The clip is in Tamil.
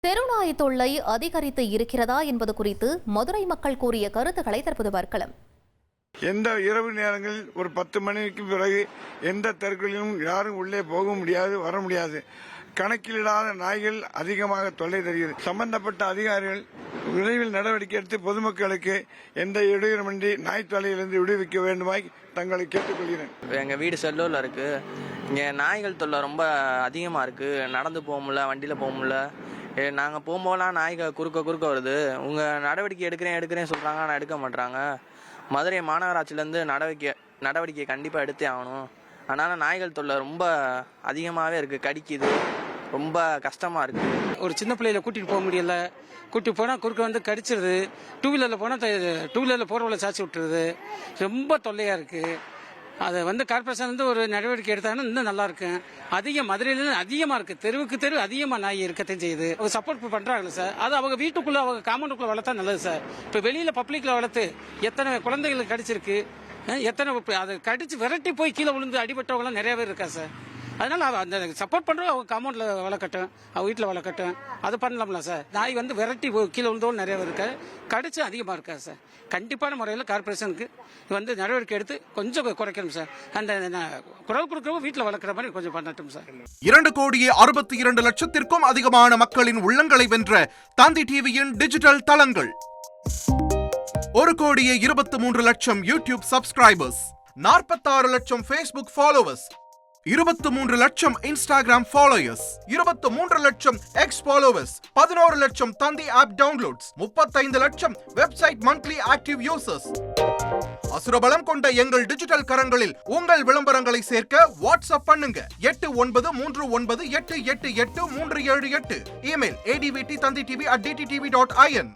தெருநாய் தொல்லை அதிகரித்து இருக்கிறதா என்பது குறித்து மதுரை மக்கள் கூறிய கருத்துக்களை தற்போது பார்க்கலாம். எந்த இரவு நேரங்களில் ஒரு 10 மணிக்கு பிறகு எந்த தெருக்களிலும் யாரும் உள்ளே போக முடியாது, வர முடியாது. கணக்கிலிடாத நாய்கள் அதிகமாக தொல்லை தருகிறது. சம்பந்தப்பட்ட அதிகாரிகள் விரைவில் நடவடிக்கை எடுத்து பொதுமக்களுக்கு எந்த இடையூறுமின்றி நாய் தொல்லையிலிருந்து விடுவிக்க வேண்டுமாய் தங்களை கேட்டுக்கொள்கிறேன். எங்கள் வீடு செல்லூரில் இருக்குது. இங்கே நாய்கள் தொல்லை ரொம்ப அதிகமாக இருக்குது. நடந்து போக முடியல, வண்டியில் போக முடியல. நாங்கள் போகும்போதெல்லாம் நாய்கள் குறுக்க வருது. உங்கள் நடவடிக்கை எடுக்கிறேன் சொல்கிறாங்க, ஆனால் எடுக்க மாட்டுறாங்க. மதுரை மாநகராட்சியிலேருந்து நடவடிக்கை கண்டிப்பாக எடுத்தே ஆகணும். அதனால் நாய்கள் தொல்லை ரொம்ப அதிகமாகவே இருக்குது. கடிக்குது, ரொம்ப கஷ்டமாக இருக்குது. ஒரு சின்ன பிள்ளையில கூட்டிகிட்டு போக முடியல. கூட்டிட்டு போனால் குறுக்க வந்து கடிச்சிருது. டூ வீலரில் போனால் டூ வீலரில் போகிறவங்கள சாச்சி விட்டுருது. ரொம்ப தொல்லையாக இருக்குது. அதை வந்து கார்பரேஷன் வந்து ஒரு நடவடிக்கை எடுத்தாங்கன்னா இன்னும் நல்லா இருக்கும். மதுரையிலேருந்து அதிகமாக இருக்குது. தெரு அதிகமாக நாய் இருக்கத்தையும் செய்யுது. அவங்க சப்போர்ட் பண்ணுறாங்க சார். அது அவங்க வீட்டுக்குள்ளே, அவங்க காம்பவுண்டுக்குள்ளே வளர்த்தா நல்லது சார். இப்போ வெளியில் பப்ளிக்கில் வளர்த்து எத்தனை குழந்தைகளுக்கு கடிச்சிருக்கு, எத்தனை அதை கடிச்சு விரட்டி போய் கீழே விழுந்து அடிபட்டவங்களாம் நிறைய பேர் இருக்கா சார். அதனால அந்த சப்போர்ட் பண்ணுறோம். அவங்க காம்பவுண்டில் வளர்க்கட்டும், அவங்க வீட்டில் வளர்க்கட்டும், அது பண்ணலாம்ல சார். நாய் வந்து விரட்டி கீழே விழுந்தவங்க நிறைய பேர் இருக்கா, கடிச்சு அதிகமாக இருக்கா சார். கண்டிப்பான முறையில் கார்பரேஷனுக்கு வந்து நடவடிக்கை எடுத்து கொஞ்சம் குறைக்கணும் சார். அந்த குரல் கொடுக்குறவங்க வீட்டில் வளர்க்குற மாதிரி கொஞ்சம் பண்ணட்டும் சார். 2,62,00,000-த்திற்கும் அதிகமான மக்களின் உள்ளங்களை வென்ற தந்தி டிவியின் டிஜிட்டல் தளங்கள். 1,23,00,000 யூடியூப் சப்ஸ்கிரைபர்ஸ், 46 லட்சம் Facebook ஃபாலோவர்ஸ், 23 லட்சம் இன்ஸ்டாகிராம் ஃபாலோயர்ஸ், 23 லட்சம் எக்ஸ் ஃபாலோவர்ஸ், 11 லட்சம் தந்தி ஆப் டவுன்லோட்ஸ், 35 லட்சம் வெப்சைட் மந்த்லி ஆக்டிவ் யூசர்ஸ். அசுரபலம் கொண்ட எங்கள் டிஜிட்டல் கரங்களில் உங்கள் விளம்பரங்களை சேர்க்க வாட்ஸ்அப் பண்ணுங்க. 8939888378. Email advttanditv@dttv.in.